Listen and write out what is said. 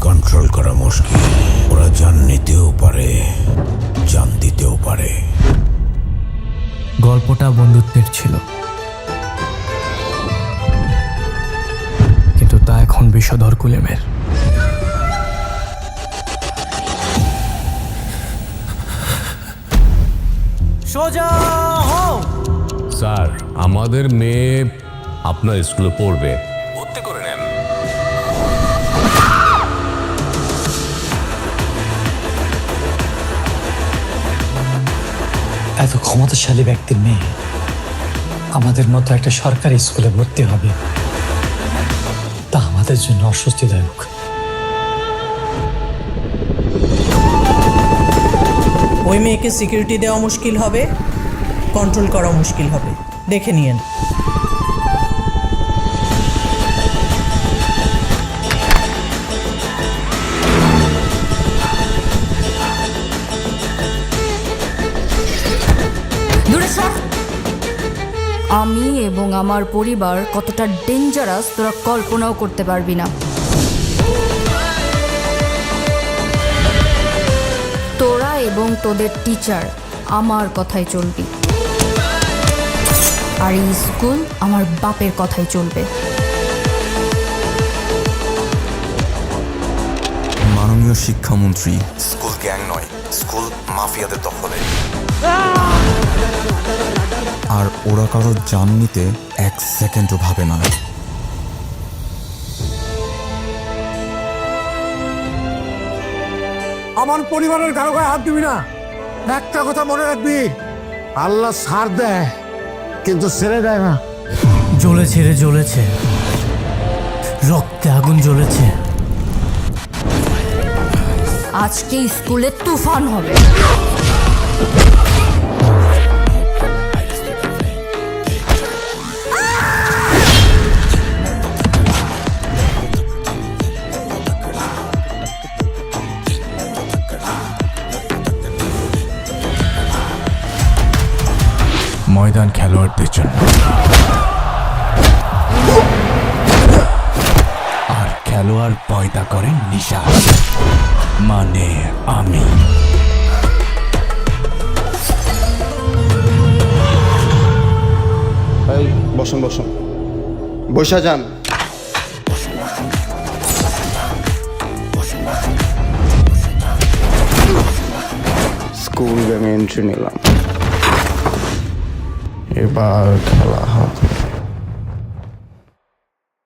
Control করা মুশকিল। ওরা জান নিতেও পারে, জান দিতেও পারে। গল্পটা বন্ধুত্বের ছিল, কিন্তু তা এখন বিষধর কুলেমের। সোজা হও। স্যার, আমাদের মেয়ে আপনার স্কুলে পড়বে, ভর্তি করে নেন। এত ক্ষমতাশালী ব্যক্তির মেয়ে আমাদের মতো একটা সরকারি স্কুলে ভর্তি হবে, তা আমাদের জন্য অস্বস্তিদায়ক। ওই মেয়েকে সিকিউরিটি দেওয়া মুশকিল হবে, কন্ট্রোল করা মুশকিল হবে। দেখে নিয়েন। আমি এবং আমার পরিবার কতটা ডেঞ্জারাস তোরা কল্পনাও করতে পারবি না। তোরা এবং তোদের টিচার আমার কথাই চলবি, আর এই স্কুল আমার বাপের কথাই চলবে। মাননীয় শিক্ষামন্ত্রী, স্কুল গ্যাং নয়, স্কুল মাফিয়াদের দখলে। আর ওরা কারোর জান নিতে এক সেকেন্ডও ভাবে না। আমার পরিবারের কারো গায়ে হাত দিবি না। একটা কথা মনে রাখবি, আল্লাহ ছাড় দেয় কিন্তু ছেড়ে দেয় না। জ্বলেছে রে, জ্বলেছে, রক্তে আগুন জ্বলেছে। আজকে স্কুলে তুফান হবে। ময়দান খেলোয়াড়দের জন্য, আর খেলোয়াড় পয়দা করেন নিশা, মানে আমি। এই বসুন বসুন, বসা যান। স্কুল গ্যাংয়ে এন্ট্রি নিলাম, এবার খেলা হবে।